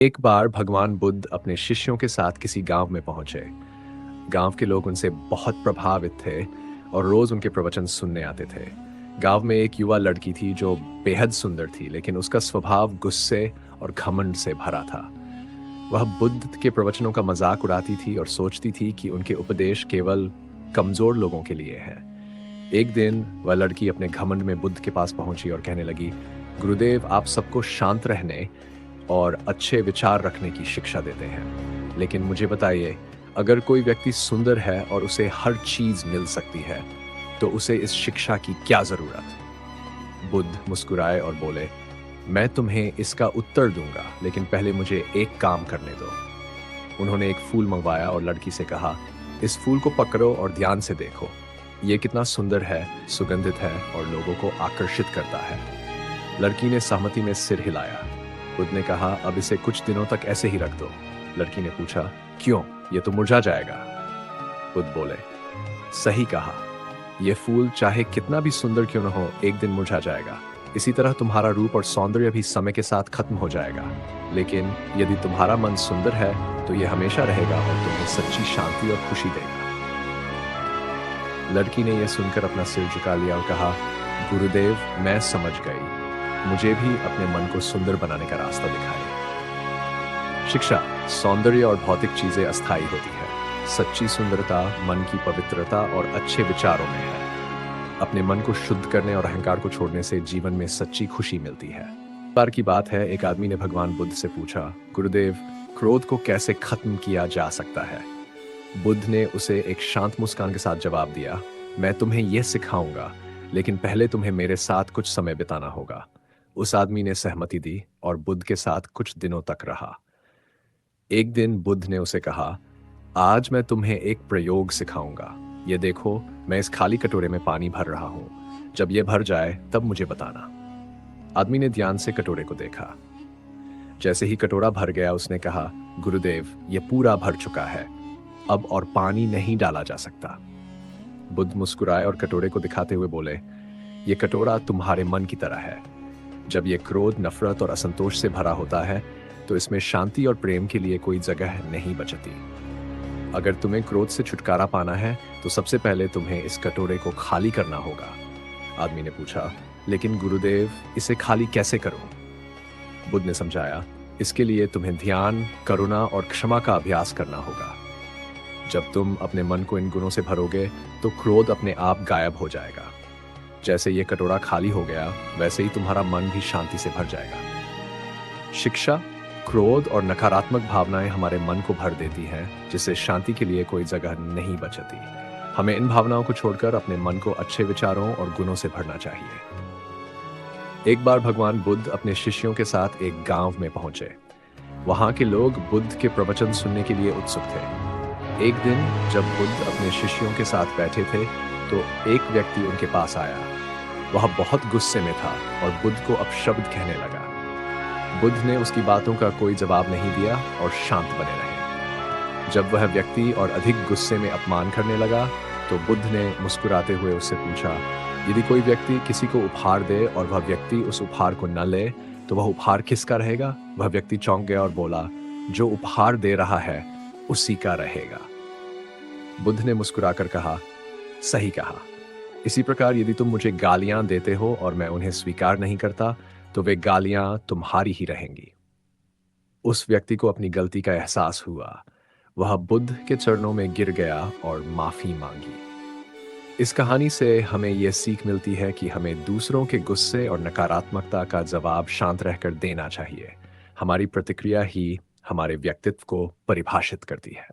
एक बार भगवान बुद्ध अपने शिष्यों के साथ किसी गांव में पहुंचे। गांव के लोग उनसे बहुत प्रभावित थे और रोज उनके प्रवचन सुनने आते थे। गांव में एक युवा लड़की थी जो बेहद सुंदर थी, लेकिन उसका स्वभाव गुस्से और घमंड से भरा था। वह बुद्ध के प्रवचनों का मजाक उड़ाती थी और सोचती थी कि उनके उपदेश केवल कमजोर लोगों के लिए हैं। एक दिन वह लड़की अपने घमंड में बुद्ध के पास पहुंची और कहने लगी, गुरुदेव, आप सबको शांत रहने और अच्छे विचार रखने की शिक्षा देते हैं, लेकिन मुझे बताइए, अगर कोई व्यक्ति सुंदर है और उसे हर चीज मिल सकती है, तो उसे इस शिक्षा की क्या जरूरत? बुद्ध मुस्कुराए और बोले, मैं तुम्हें इसका उत्तर दूंगा, लेकिन पहले मुझे एक काम करने दो। उन्होंने एक फूल मंगवाया और लड़की से कहा, इस फूल को पकड़ो और ध्यान से देखो। ये कितना सुंदर है, सुगंधित है और लोगों को आकर्षित करता है। लड़की ने सहमति में सिर हिलाया। बुद्ध ने कहा, अब इसे कुछ दिनों तक ऐसे ही रख दो। लड़की ने पूछा, क्यों? ये तो मुरझा जाएगा। बुद्ध बोले, सही कहा, यह फूल चाहे कितना भी सुंदर क्यों न हो, एक दिन मुरझा जाएगा। इसी तरह तुम्हारा रूप और सौंदर्य भी समय के साथ खत्म हो जाएगा, लेकिन यदि तुम्हारा मन सुंदर है तो यह हमेशा रहेगा और तुम्हें सच्ची शांति और खुशी देगा। लड़की ने यह सुनकर अपना सिर झुका लिया और कहा, गुरुदेव, मैं समझ गई, मुझे भी अपने मन को सुंदर बनाने का रास्ता दिखाइए। शिक्षा, सौंदर्य और भौतिक चीजें अस्थायी होती है। सच्ची सुंदरता मन की पवित्रता और अच्छे विचारों में है। अपने मन को शुद्ध करने और अहंकार को छोड़ने से जीवन में सच्ची खुशी मिलती है। एक बार की बात है, एक आदमी ने भगवान बुद्ध से पूछा, गुरुदेव, क्रोध को कैसे खत्म किया जा सकता है? बुद्ध ने उसे एक शांत मुस्कान के साथ जवाब दिया, मैं तुम्हें यह सिखाऊंगा, लेकिन पहले तुम्हें मेरे साथ कुछ समय बिताना होगा। उस आदमी ने सहमति दी और बुद्ध के साथ कुछ दिनों तक रहा। एक दिन बुद्ध ने उसे कहा, आज मैं तुम्हें एक प्रयोग सिखाऊंगा। ये देखो, मैं इस खाली कटोरे में पानी भर रहा हूं। जब यह भर जाए तब मुझे बताना। आदमी ने ध्यान से कटोरे को देखा। जैसे ही कटोरा भर गया, उसने कहा, गुरुदेव, यह पूरा भर चुका है, अब और पानी नहीं डाला जा सकता। बुद्ध मुस्कुराए और कटोरे को दिखाते हुए बोले, यह कटोरा तुम्हारे मन की तरह है। जब यह क्रोध, नफरत और असंतोष से भरा होता है, तो इसमें शांति और प्रेम के लिए कोई जगह नहीं बचती। अगर तुम्हें क्रोध से छुटकारा पाना है, तो सबसे पहले तुम्हें इस कटोरे को खाली करना होगा। आदमी ने पूछा, लेकिन गुरुदेव, इसे खाली कैसे करूं? बुद्ध ने समझाया, इसके लिए तुम्हें ध्यान, करुणा और क्षमा का अभ्यास करना होगा। जब तुम अपने मन को इन गुणों से भरोगे, तो क्रोध अपने आप गायब हो जाएगा। जैसे ये कटोरा खाली हो गया, वैसे ही तुम्हारा मन भी शांति से भर जाएगा। शिक्षा, क्रोध और नकारात्मक भावनाएं हमारे मन को भर देती हैं, जिससे शांति के लिए कोई जगह नहीं बचती। हमें इन भावनाओं को छोड़कर अपने मन को अच्छे विचारों और गुणों से भरना चाहिए। एक बार भगवान बुद्ध अपने शिष्यों के साथ एक गांव में पहुंचे। वहां के लोग बुद्ध के प्रवचन सुनने के लिए उत्सुक थे। एक दिन जब बुद्ध अपने शिष्यों के साथ बैठे थे, तो एक व्यक्ति उनके पास आया। वह बहुत गुस्से में था और बुद्ध को अपशब्द कहने लगा। बुद्ध ने उसकी बातों का कोई जवाब नहीं दिया और शांत बने रहे। जब वह व्यक्ति और अधिक गुस्से में अपमान करने लगा, तो बुद्ध ने मुस्कुराते हुए उससे पूछा, यदि कोई व्यक्ति किसी को उपहार दे और वह व्यक्ति उस उपहार को न ले, तो वह उपहार किसका रहेगा? वह व्यक्ति चौंक गया और बोला, जो उपहार दे रहा है उसी का रहेगा। बुद्ध ने मुस्कुराकर कहा, सही कहा। इसी प्रकार यदि तुम मुझे गालियां देते हो और मैं उन्हें स्वीकार नहीं करता, तो वे गालियां तुम्हारी ही रहेंगी। उस व्यक्ति को अपनी गलती का एहसास हुआ। वह बुद्ध के चरणों में गिर गया और माफी मांगी। इस कहानी से हमें यह सीख मिलती है कि हमें दूसरों के गुस्से और नकारात्मकता का जवाब शांत रहकर देना चाहिए। हमारी प्रतिक्रिया ही हमारे व्यक्तित्व को परिभाषित करती है।